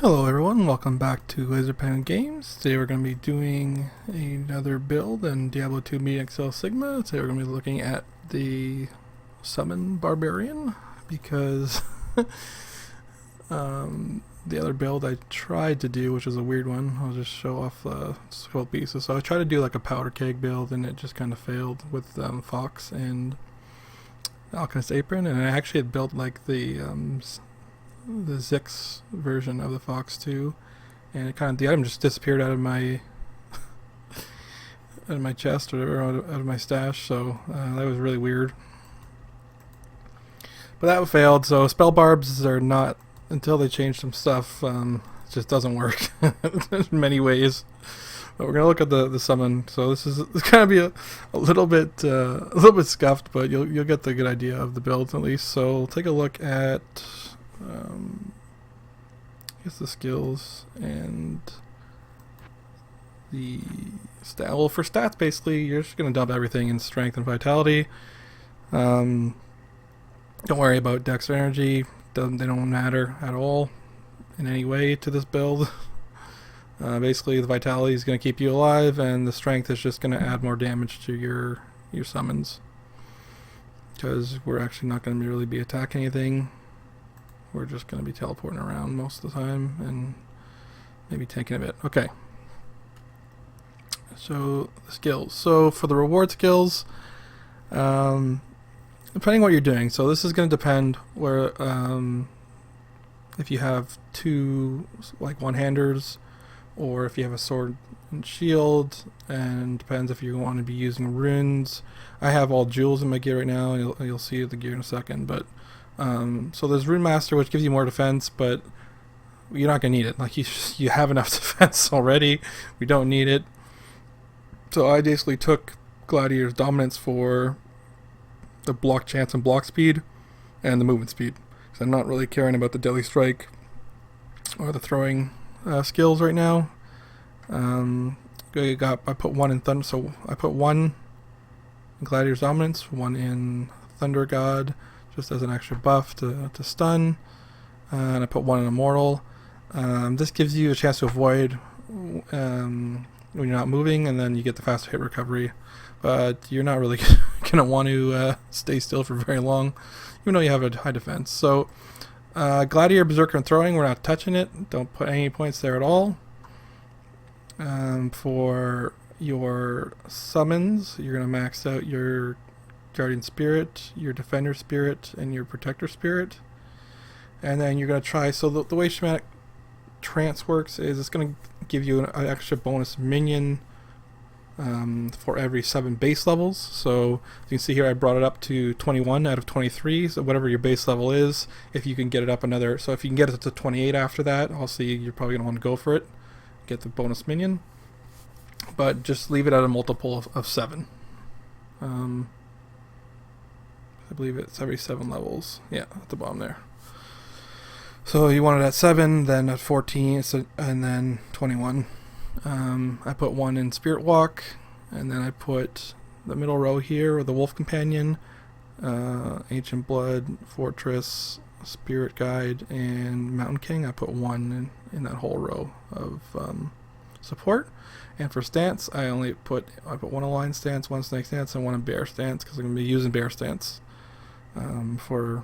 Hello everyone, welcome back to LaserPen Games. Today we're going to be doing another build in Diablo 2 Media XL Sigma. Today we're going to be looking at the Summon Barbarian because the other build I tried to do, which is a weird one, I'll just show off skull pieces. So I tried to do like a powder keg build and it just kind of failed with Fox and Alchemist Apron, and I actually had built like the Zix version of the Fox too, and it the item just disappeared out of my chest or out of my stash, so that was really weird. But that failed. So spell barbs are not, until they change some stuff, it just doesn't work in many ways. But we're gonna look at the summon. So this is gonna be a little bit scuffed, but you'll get the good idea of the build at least. So we'll take a look at I guess the skills and the stat. Well, for stats, basically, you're just going to dump everything in strength and vitality. Don't worry about dex or energy. They don't matter at all in any way to this build. Basically, the vitality is going to keep you alive, and the strength is just going to add more damage to your summons. Because we're actually not going to really be attacking anything. We're just going to be teleporting around most of the time and maybe tanking a bit. Okay. So, the skills. So, for the reward skills, depending on what you're doing. So, this is going to depend where, if you have two, like, one-handers, or if you have a sword and shield, and depends if you want to be using runes. I have all jewels in my gear right now, and you'll see the gear in a second, but so there's Rune Master, which gives you more defense, but you're not going to need it. Like, you have enough defense already. We don't need it. So I basically took Gladiator's Dominance for the block chance and block speed and the movement speed. So I'm not really caring about the Deadly Strike or the throwing skills right now. I put one in Thunder, so I put one in Gladiator's Dominance, one in Thunder God, just as an extra buff to stun, and I put one in Immortal. This gives you a chance to avoid when you're not moving, and then you get the faster hit recovery, but you're not really going to want to stay still for very long, even though you have a high defense. So Gladiator, Berserker, and Throwing, we're not touching it. Don't put any points there at all. For your summons, you're going to max out your Guardian Spirit, your Defender Spirit, and your Protector Spirit. And then you're going to try, so the way Shamanic Trance works is it's going to give you an extra bonus minion for every 7 base levels. So you can see here I brought it up to 21 out of 23, so whatever your base level is, if you can get it up another, so if you can get it to 28 after that, obviously you're probably going to want to go for it, get the bonus minion. But just leave it at a multiple of 7. I believe it's every 7 levels. Yeah, at the bottom there. So you want it at 7, then at 14, and then 21. I put one in Spirit Walk, and then I put the middle row here with the Wolf Companion, Ancient Blood, Fortress, Spirit Guide, and Mountain King. I put one in that whole row of support. And for stance, I put one Alliance stance, one Snake stance, and one in Bear stance, because I'm going to be using Bear stance for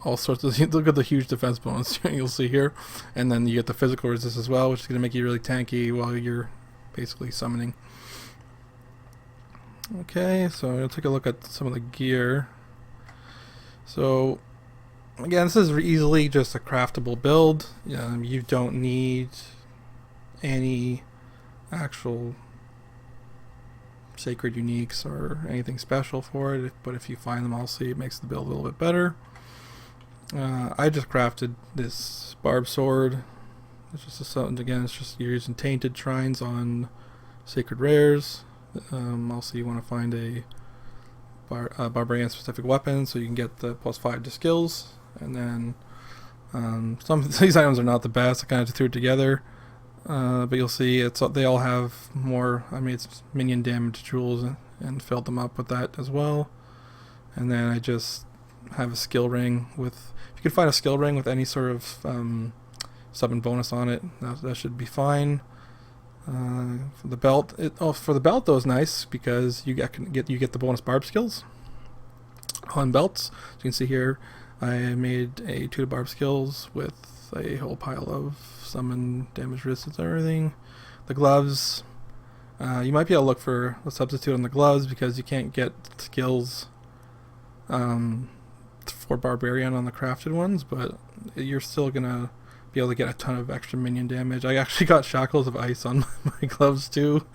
all sorts of. Look at the huge defense bonus you'll see here, and then you get the physical resist as well, which is going to make you really tanky while you're basically summoning. Okay, so I'll take a look at some of the gear. So again, this is easily just a craftable build. You don't need any actual sacred uniques or anything special for it, but if you find them, I'll see it makes the build a little bit better. I just crafted this barb sword. It's just again, it's just you're using tainted shrines on sacred rares. Also, you want to find a barbarian specific weapon so you can get the +5 to skills, and then some of these items are not the best. I kind of threw it together. But you'll see they all have more. I made some minion damage jewels and filled them up with that as well. And then I just have a skill ring with. You can find a skill ring with any sort of summon bonus on it. That should be fine. For the belt, for the belt though is nice because you get the bonus barb skills on belts. So you can see here, I made a 2 barb skills with a whole pile of summon damage resistance and everything. The gloves, you might be able to look for a substitute on the gloves because you can't get skills for Barbarian on the crafted ones, but you're still gonna be able to get a ton of extra minion damage. I actually got shackles of ice on my gloves too.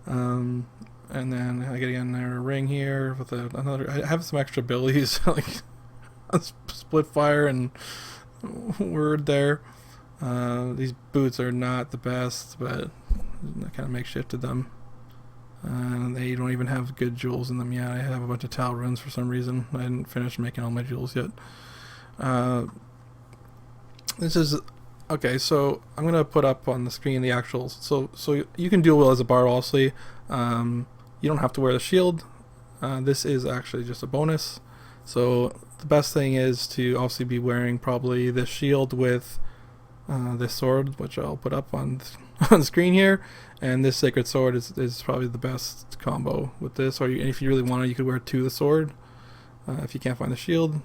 And then I get another ring here with another. I have some extra abilities like split fire and word there. These boots are not the best, but I kind of makeshifted them. They don't even have good jewels in them yet. I have a bunch of towel runes for some reason. I didn't finish making all my jewels yet. This is okay. So I'm gonna put up on the screen the actuals. So you can dual wield as a barb. Obviously, you don't have to wear the shield. This is actually just a bonus. So the best thing is to obviously be wearing probably this shield with this sword, which I'll put up on the screen here. And this sacred sword is probably the best combo with this. Or if you really want to, you could wear 2 the sword if you can't find the shield.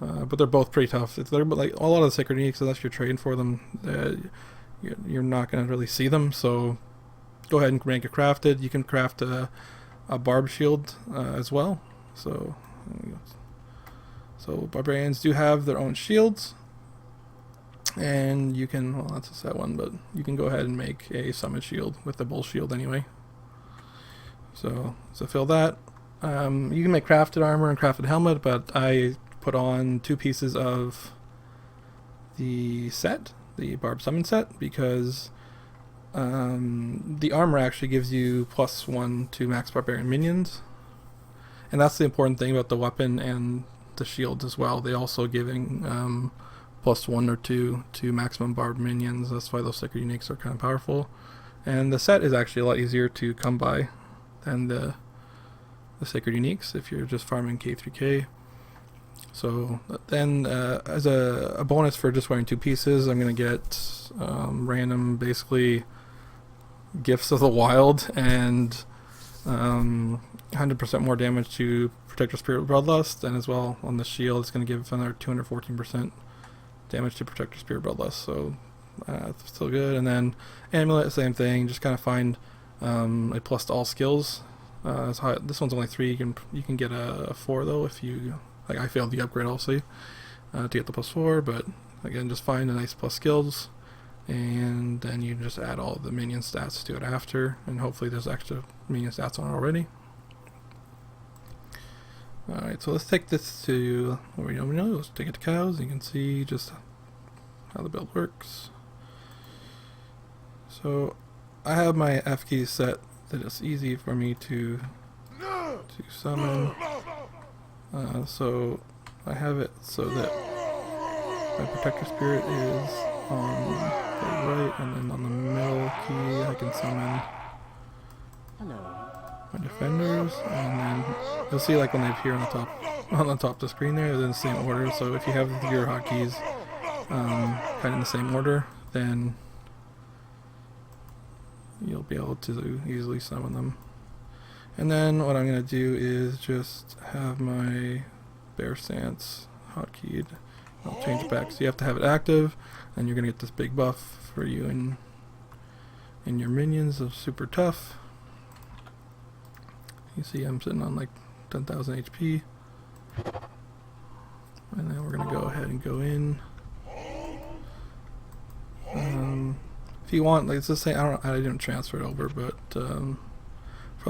But they're both pretty tough. They're like a lot of the sacred uniques, unless you're trading for them, you're not going to really see them. So go ahead and make it crafted. You can craft a barb shield as well. So barbarians do have their own shields. And you can, well, that's a set one, but you can go ahead and make a summon shield with the bull shield anyway. So fill that. You can make crafted armor and crafted helmet, but I put on 2 pieces of the set, the barb summon set, because the armor actually gives you +1 to max barbarian minions. And that's the important thing about the weapon and the shield as well. They also giving +1 or 2 to maximum barb minions. That's why those sacred uniques are kind of powerful. And the set is actually a lot easier to come by than the sacred uniques if you're just farming K3K. So then as a bonus for just wearing 2 pieces, I'm going to get random basically gifts of the wild and 100% more damage to protect your spirit bloodlust, and as well on the shield it's going to give another 214% damage to protect your spirit bloodlust. So it's still good. And then amulet, same thing, just kind of find a plus to all skills. This one's only 3. You can get a 4 though if you, like, I failed the upgrade obviously to get the +4, but again, just find a nice plus skills, and then you just add all the minion stats to it after, and hopefully there's extra minion stats on it already. Alright, so let's take this to where we know. Let's take it to cows. You can see just how the build works. So I have my F keys set that it's easy for me to summon. So I have it so that my protector spirit is on the right, and then on the middle key I can summon my defenders, and then you'll see like when they appear on the top of the screen there, they're in the same order. So if you have your hotkeys kind of in the same order, then you'll be able to easily summon them. And then what I'm going to do is just have my bear stance hotkeyed. I'll change it back, so you have to have it active, and you're going to get this big buff for you and your minions of super tough. You see I'm sitting on like 10,000 HP. And then we're going to go ahead and go in. If you want, like, it's the same, I didn't transfer it over, but for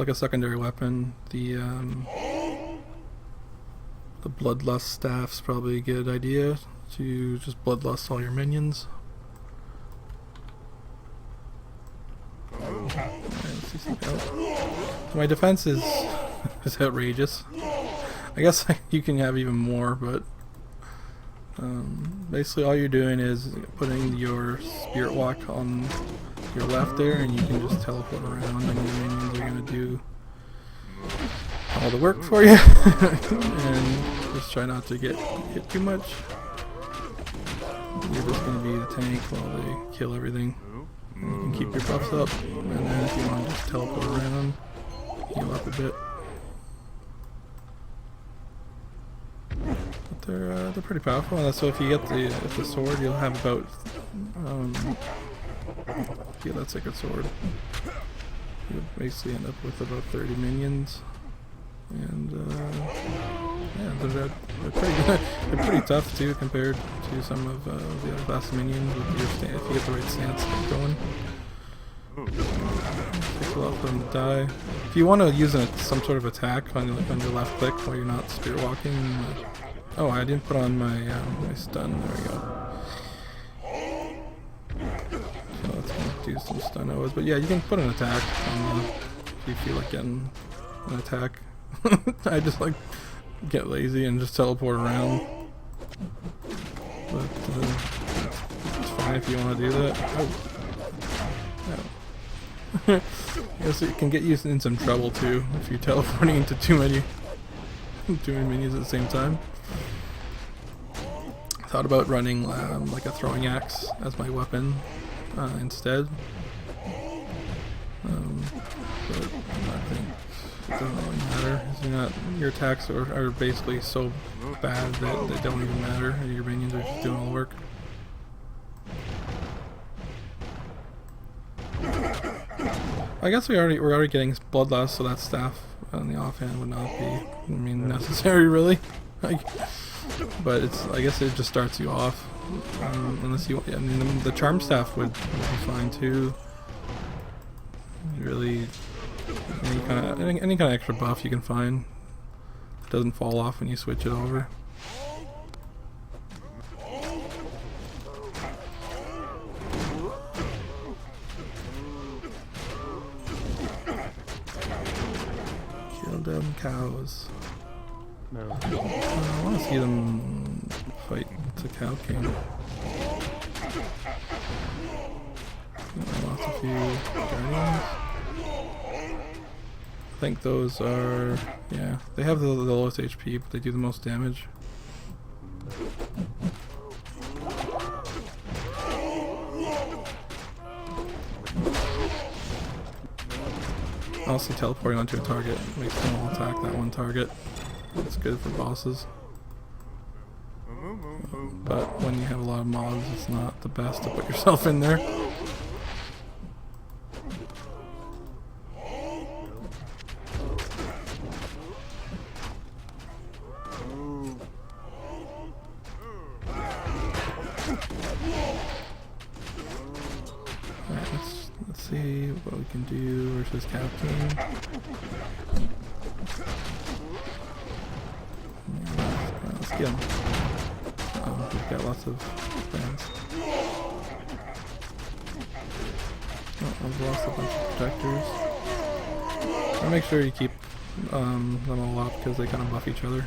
like a secondary weapon, the bloodlust staff's probably a good idea to just bloodlust all your minions. So my defense is outrageous. I guess you can have even more, but basically all you're doing is putting your spirit walk on your left there, and you can just teleport around, and your minions are going to do all the work for you. And just try not to get hit too much. you're just going to be the tank while they kill everything. And you can keep your buffs up, and then if you want to just teleport around, heal up a bit. But they're pretty powerful, and so if you get the sword, you'll have about if you get that sacred sword, you'll basically end up with about 30 minions. And yeah, they're pretty good. They're pretty tough too compared to some of the other class minions with your if you get the right stance going. Takes a lot for them to die. If you want to use some sort of attack on your left click while you're not spear walking. Oh, I didn't put on my my stun. There we go. So let's do some stun O's. But yeah, you can put an attack on if you feel like getting an attack. I just like get lazy and just teleport around. But it's fine if you want to do that. Oh. No. Yes, it can get you in some trouble too if you're teleporting into too many minions at the same time. I thought about running like a throwing axe as my weapon instead. But I think it doesn't really matter. Your attacks are basically so bad that they don't even matter, and your minions are just doing all the work. I guess we're already getting bloodlust, so that staff on the offhand would not be necessary really. But I guess it just starts you off. Unless you, the charm staff would be fine too. Really, any kind of extra buff you can find. It doesn't fall off when you switch it over. Kill them cows. No. I want to see them fight the Cow King. Lost a few guardians. I think those are, yeah, they have the lowest HP, but they do the most damage. Also, teleporting onto a target makes them all attack that one target. It's good for bosses. But when you have a lot of mobs, it's not the best to put yourself in there. Alright, let's see what we can do versus Cow King. Let's get him. We've got lots of friends. Oh, I've lost a bunch of protectors. I'll make sure you keep them all up because they kind of buff each other.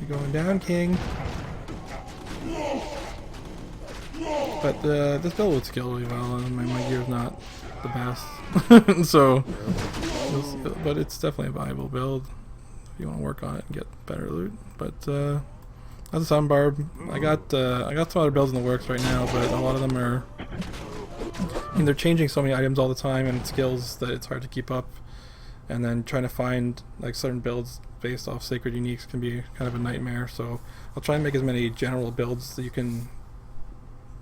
You're going down, King. But this build would scale really well, and my gear is not the best. So, but it's definitely a viable build if you want to work on it and get better loot. But that's a Sun Barb. I got some other builds in the works right now, but a lot of them are, they're changing so many items all the time and skills that it's hard to keep up. And then trying to find like certain builds based off sacred uniques can be kind of a nightmare. So I'll try and make as many general builds that you can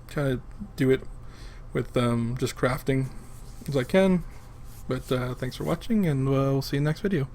kind of do it with just crafting as I can. But thanks for watching, and we'll see you in the next video.